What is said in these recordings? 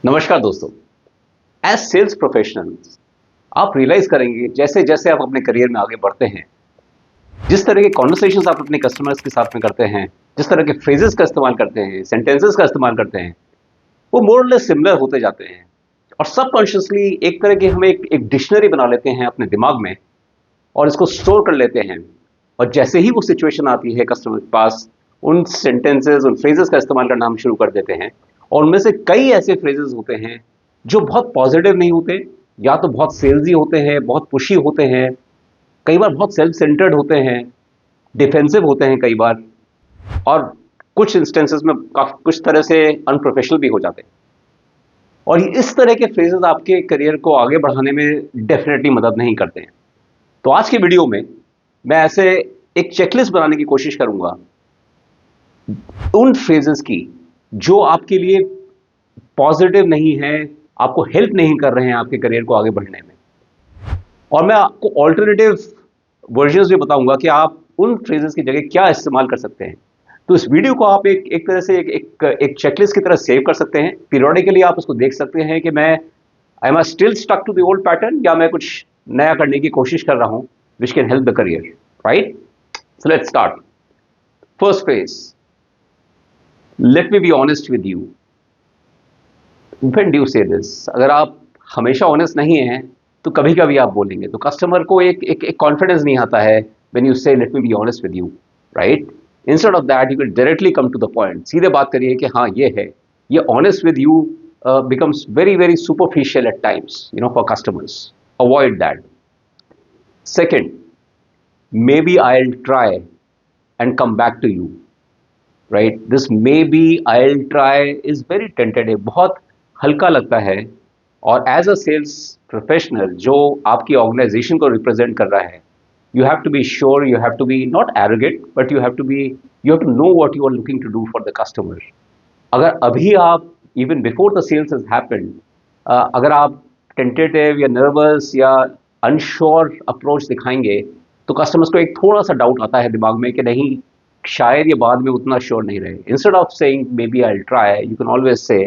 नमस्कार दोस्तों। As sales professionals आप रियलाइज करेंगे जैसे जैसे आप अपने करियर में आगे बढ़ते हैं, जिस तरह के कॉन्वर्सेशंस आप अपने कस्टमर्स के साथ में करते हैं, जिस तरह के फ्रेजेस का इस्तेमाल करते हैं, सेंटेंसेस का इस्तेमाल करते हैं, वो मोर और लेस सिमिलर होते जाते हैं। और सबकॉन्शियसली एक तरह की हम एक डिक्शनरी बना लेते हैं अपने दिमाग में और इसको स्टोर कर लेते हैं। और जैसे ही वो सिचुएशन आती है कस्टमर के पास, उन सेंटेंसेस उन फ्रेजेस का इस्तेमाल करना हम शुरू कर देते हैं। और उनमें से कई ऐसे फ्रेजेस होते हैं जो बहुत पॉजिटिव नहीं होते, या तो बहुत सेल्सी होते हैं, बहुत पुशी होते हैं, कई बार बहुत सेल्फ सेंटर्ड होते हैं, डिफेंसिव होते हैं कई बार, और कुछ इंस्टेंसेस में कुछ तरह से अनप्रोफेशनल भी हो जाते हैं। और इस तरह के फ्रेजेस आपके करियर को आगे बढ़ाने में डेफिनेटली मदद नहीं करते हैं। तो आज की वीडियो में मैं ऐसे एक चेकलिस्ट बनाने की कोशिश करूंगा उन फ्रेजेस की जो आपके लिए पॉजिटिव नहीं है, आपको हेल्प नहीं कर रहे हैं आपके करियर को आगे बढ़ने में। और मैं आपको ऑल्टरनेटिव वर्जन्स भी बताऊंगा कि आप उन फ्रेजेस की जगह क्या इस्तेमाल कर सकते हैं। तो इस वीडियो को आप एक तरह से एक चेकलिस्ट की तरह सेव कर सकते हैं। पीरियडिकली आप उसको देख सकते हैं कि मैं I am still stuck to the old pattern, या मैं कुछ नया करने की कोशिश कर रहा हूं which can help the career, right? So let's start. First phrase, let me be honest with you. When do you say this? अगर आप हमेशा ऑनेस्ट नहीं हैं तो कभी कभी आप बोलेंगे तो कस्टमर को एक कॉन्फिडेंस नहीं आता है when you say let me be honest with you, right? Instead of that you can directly come to the point. सीधे बात करिए कि हाँ ये है। ये honest with you becomes very superficial at times, for customers. Avoid that. Second, maybe I'll try and come back to you, right? This maybe I'll try is very tentative, बहुत हल्का लगता है। और एज अ सेल्स प्रोफेशनल जो आपकी organisation को represent कर रहा है, you have to be sure, you have to be not arrogant, but you have to know what you are looking to do for the customer. अगर अभी आप even before the sales has happened, अगर आप tentative या nervous या unsure approach दिखाएंगे तो customers को एक थोड़ा सा डाउट आता है दिमाग में कि नहीं, शायद ये बाद में उतना श्योर नहीं रहे। Instead of saying maybe I will try, you can always say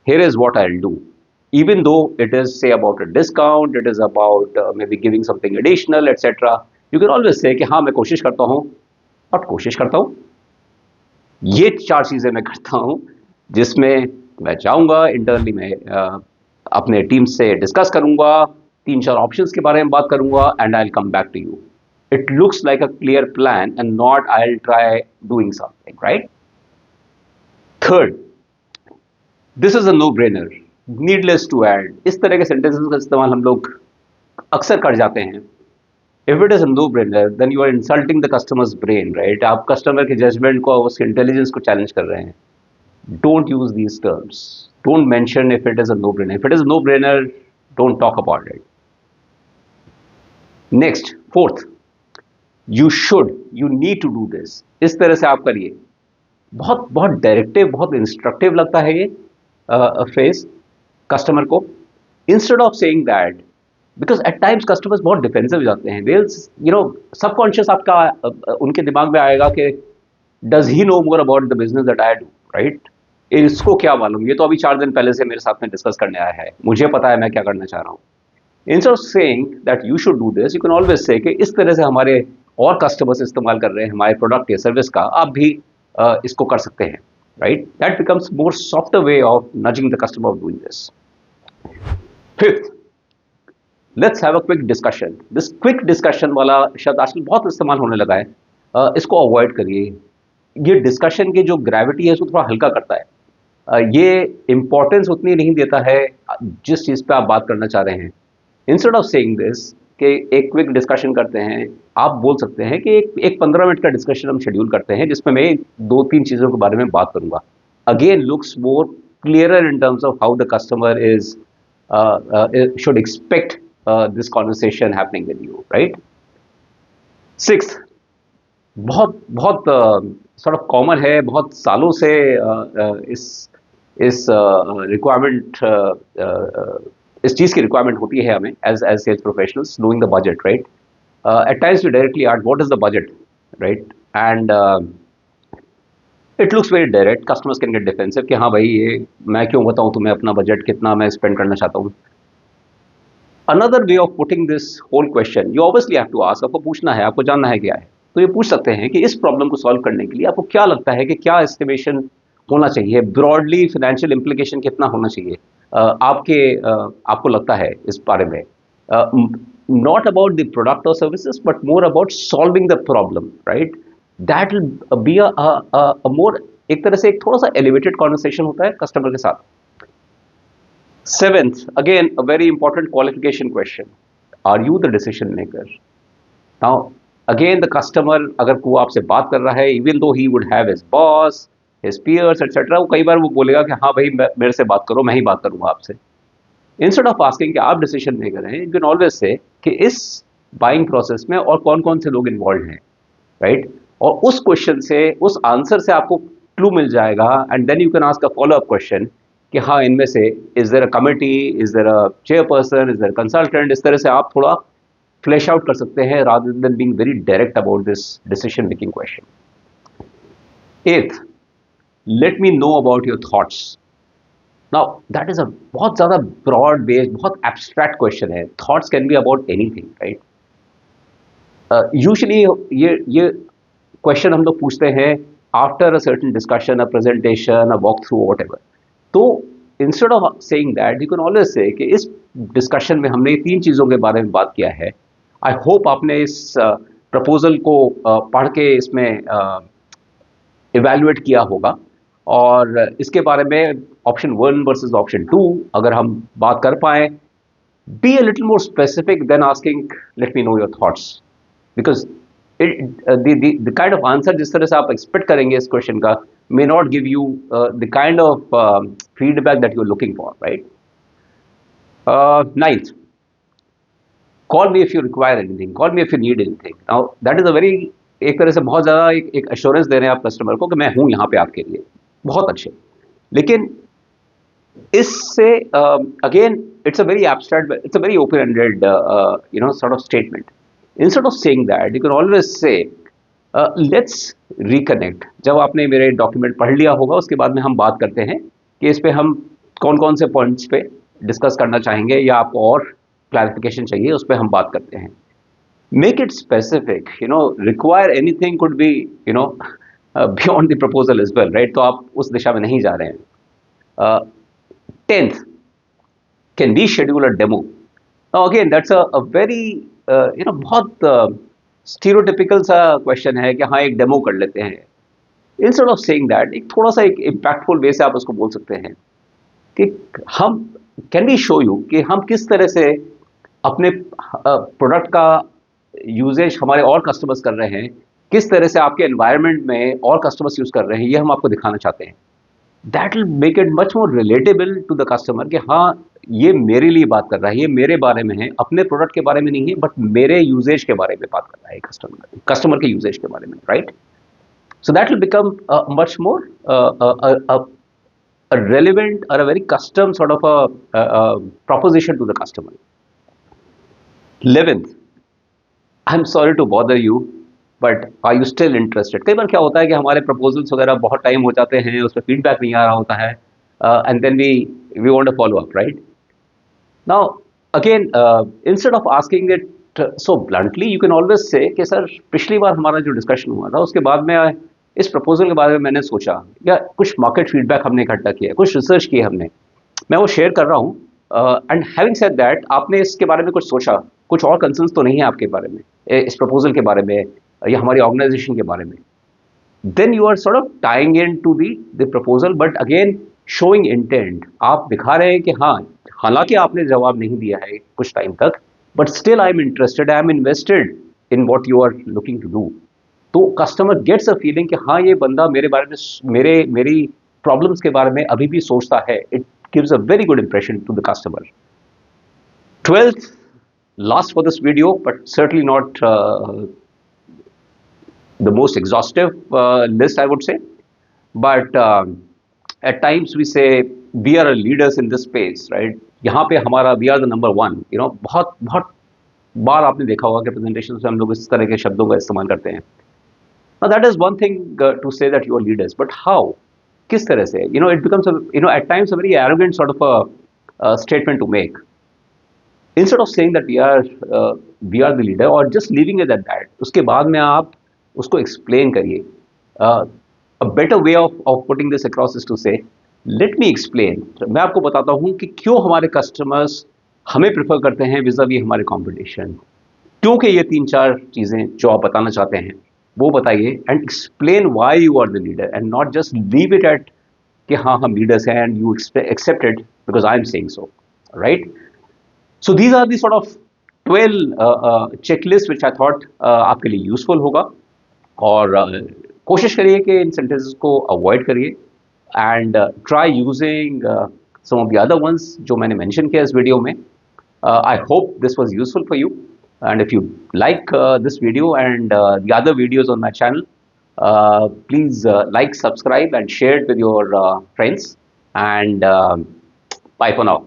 here is what I'll do, even though it is say about a discount, it is about maybe giving something additional, etc. You can always say कि हाँ मैं कोशिश करता हूँ, और कोशिश करता हूँ, ये चार चीजें मैं करता हूँ जिसमें मैं जाऊंगा इंटरनली, मैं अपने टीम से डिस्कस करूंगा, 3-4 ऑप्शंस के बारे में बात करूंगा, and I will come back to you. It looks like a clear plan and not I'll try doing something, right? Third, this is a no-brainer. Needless to add, इस तरह के sentences का इस्तेमाल हम लोग अक्सर कर जाते हैं. If it is a no-brainer, then you are insulting the customer's brain, right? आप customer के judgment को, उसके intelligence को challenge कर रहे हैं. Don't use these terms. Don't mention if it is a no-brainer. If it is a no-brainer, don't talk about it. Next, fourth, you should, you need to do this. इस तरह से आप करिए. बहुत बहुत डायरेक्टिव, बहुत इंस्ट्रक्टिव लगता है ये फ्रेज कस्टमर को. Instead of saying that, because at times customers बहुत डिफेंसिव हो जाते हैं. दे सबकॉन्शियस आपका उनके दिमाग में आएगा कि does he know more about the business that I do, right? इसको क्या मालूम, ये तो अभी 4 दिन पहले से मेरे साथ में डिस्कस करने आया है, मुझे पता है मैं क्या करना चाह रहा हूँ. Instead of saying that you should do this, you can always say कि इस तरह से हमारे और कस्टमर्स इस्तेमाल कर रहे हैं हमारे प्रोडक्ट या सर्विस का, आप भी इसको कर सकते हैं, right? That becomes more softer way of nudging the customer of doing this. Fifth, let's have a quick discussion. This quick discussion वाला शब्द आजकल बहुत इस्तेमाल होने लगा है, इसको अवॉइड करिए. ये डिस्कशन की जो ग्रेविटी है उसको थोड़ा हल्का करता है. ये इंपॉर्टेंस उतनी नहीं देता है जिस चीज़ पे आप बात करना चाह रहे हैं. इंस्टेड ऑफ सेइंग दिस कि एक क्विक डिस्कशन करते हैं, आप बोल सकते हैं कि एक 15 मिनट का डिस्कशन हम शेड्यूल करते हैं जिसमें मैं 2-3 चीज़ों के बारे में बात करूंगा. Again looks more clearer in terms of how the customer is should expect this conversation happening with you, right? Sixth, बहुत बहुत सॉर्ट ऑफ कॉमन है, बहुत सालों से इस रिक्वायरमेंट इस चीज़ की रिक्वायरमेंट होती है हमें as sales professionals, knowing the budget, right? At times we directly ask what is the budget, right? And it looks very direct, customers can get defensive कि हाँ भाई ये मैं क्यों बताऊं तुम्हें अपना बजट कितना मैं स्पेंड करना चाहता हूं. Another way of putting this whole question, you obviously have to ask, आपको पूछना है, आपको जानना है क्या है. तो ये पूछ सकते हैं कि इस प्रॉब्लम को सॉल्व करने के लिए आपको क्या लगता है कि क्या एस्टिमेशन होना चाहिए, ब्रॉडली फाइनेंशियल इंप्लीकेशन कितना होना चाहिए. आपको लगता है इस बारे में, नॉट अबाउट द प्रोडक्ट और services but more about solving the problem, right. That will be a more, एक तरह से एक थोड़ा सा एलिवेटेड कॉन्वर्सेशन होता है कस्टमर के साथ. Seventh, again, a very important qualification question. Are you the decision maker? Now, again, the customer, अगर वो आपसे बात कर रहा है, even though he would have his boss, his peers, etc., वो कई बार वो बोलेगा कि हाँ भाई मेरे से बात करो, मैं ही बात करूँगा आपसे. Instead of asking कि आप decision maker हैं, you can always say कि इस buying process में और कौन-कौन से लोग involved हैं, right? और उस question से, उस answer से आपको clue मिल जाएगा, and then you can ask a follow-up question कि हाँ इनमें से is there a committee, is there a chairperson, is there consultant. इस तरह से आप थोड़ा फ्लैश आउट कर सकते हैं rather than being very direct about this decision making question. एथ, let me know about your thoughts. Now that is a बहुत ज्यादा ब्रॉड बेस्ड, बहुत एब्स्ट्रैक्ट क्वेश्चन है. Thoughts can be about anything, right. Usually ये question हम लोग पूछते हैं after a certain discussion, a presentation, a walk through, whatever. तो instead of saying that you can always say कि इस डिस्कशन में हमने 3 चीज़ों के बारे में बात किया है. आई होप आपने इस प्रपोजल को पढ़ के इसमें इवैल्यूएट किया होगा, और इसके बारे में ऑप्शन 1 वर्सेस ऑप्शन 2 अगर हम बात कर पाए, be a little more specific than asking let me know your thoughts, because the kind of answer जिस तरह से आप एक्सपेक्ट करेंगे इस क्वेश्चन का may not give you the kind of feedback that you're looking for, right? Ninth, call me if you require anything, call me if you need anything. Now that is a very, एक तरह से बहुत ज़्यादा एक assurance दे रहे हैं आप customer को कि मैं हूँ यहाँ पे आपके लिए. बहुत अच्छे. लेकिन इससे again it's a very abstract, it's a very open-ended sort of statement. Instead of saying that, you can always say let's reconnect. जब आपने मेरे डॉक्यूमेंट पढ़ लिया होगा उसके बाद में हम बात करते हैं कि इस पे हम कौन कौन से पॉइंट्स पे डिस्कस करना चाहेंगे या आपको और क्लैरिफिकेशन चाहिए, उस पे हम बात करते हैं. Make it specific, require anything could be beyond the proposal as well, right. तो आप उस दिशा में नहीं जा रहे हैं. 10th, can we schedule a demo. Again that's a very बहुत स्टीरियोटिपिकल सा क्वेश्चन है कि हाँ एक डेमो कर लेते हैं. इंस्टेड ऑफ सेइंग दैट, एक थोड़ा सा एक इम्पैक्टफुल वे से आप उसको बोल सकते हैं कि हम कैन वी शो यू कि हम किस तरह से अपने प्रोडक्ट का यूजेज हमारे और कस्टमर्स कर रहे हैं, किस तरह से आपके एनवायरनमेंट में और कस्टमर्स यूज कर रहे हैं, ये हम आपको दिखाना चाहते हैं. That will make it much more relatable to the customer कि हाँ ये मेरे लिए बात कर रहा है, ये मेरे बारे में है, अपने प्रोडक्ट के बारे में नहीं है, बट मेरे यूजेज के बारे में बात कर रहा है कस्टमर के यूजेज के बारे में, right. So that will become much more a relevant or a very custom sort of a proposition to the customer. 11th, I'm sorry to bother you, but are you still interested? कई बार क्या होता है कि हमारे proposals वगैरह बहुत time हो जाते हैं, उस पर फीडबैक नहीं आ रहा होता है, and then we want to follow up, right? Now again, instead of asking it so bluntly, you can always say कि सर पिछली बार हमारा जो डिस्कशन हुआ था उसके बाद में इस प्रपोजल के बारे में मैंने सोचा, या कुछ मार्केट फीडबैक हमने इकट्ठा किया, कुछ रिसर्च की हमने, मैं वो शेयर कर रहा हूँ. एंड हैविंग सेड दैट, आपने इसके बारे में कुछ सोचा, कुछ और कंसर्न्स तो नहीं है आपके बारे में, इस प्रपोजल के बारे में या हमारी ऑर्गेनाइजेशन के बारे में. Then you are sort of tying in to the proposal, but again showing intent. आप दिखा रहे हैं कि हाँ, हालांकि आपने जवाब नहीं दिया है कुछ टाइम तक, but still I am interested, I am invested in what you are looking to do. तो कस्टमर गेट्स अ फीलिंग कि हाँ ये बंदा मेरे बारे में, मेरी प्रॉब्लम्स के बारे में अभी भी सोचता है. It gives a very good impression to the customer. 12th, last for this video, but certainly not the most exhaustive list, I would say. But at times we say we are leaders in this space, right? यहाँ पे हमारा we are the number one. बहुत बार आपने देखा होगा कि presentation में हम लोग इस तरह के शब्दों का इस्तेमाल करते हैं. Now that is one thing to say that you are leaders, but how? किस तरह से? It becomes at times a very arrogant sort of a statement to make. Instead of saying that we are the leader or just leaving it at that, उसके बाद में आप उसको explain करिए. A better way of putting this across is to say, let me explain. मैं आपको बताता हूँ कि क्यों हमारे customers हमें prefer करते हैं vis-a-vis हमारे competition. क्योंकि ये 3-4 चीजें जो आप बताना चाहते हैं वो बताइए and explain why you are the leader and not just leave it at कि हाँ हम लीडर्स हैं and you accept it because I am saying so, right? So these are the sort of 12 checklist which I thought आपके लिए useful होगा और कोशिश करिए कि इन सेंटेंसेस को अवॉइड करिए and try using some of the other ones जो मैंने मेंशन किया इस वीडियो में. I hope this was useful for you. And if you like this video and the other videos on my channel, please like, subscribe, and share it with your friends. And bye for now.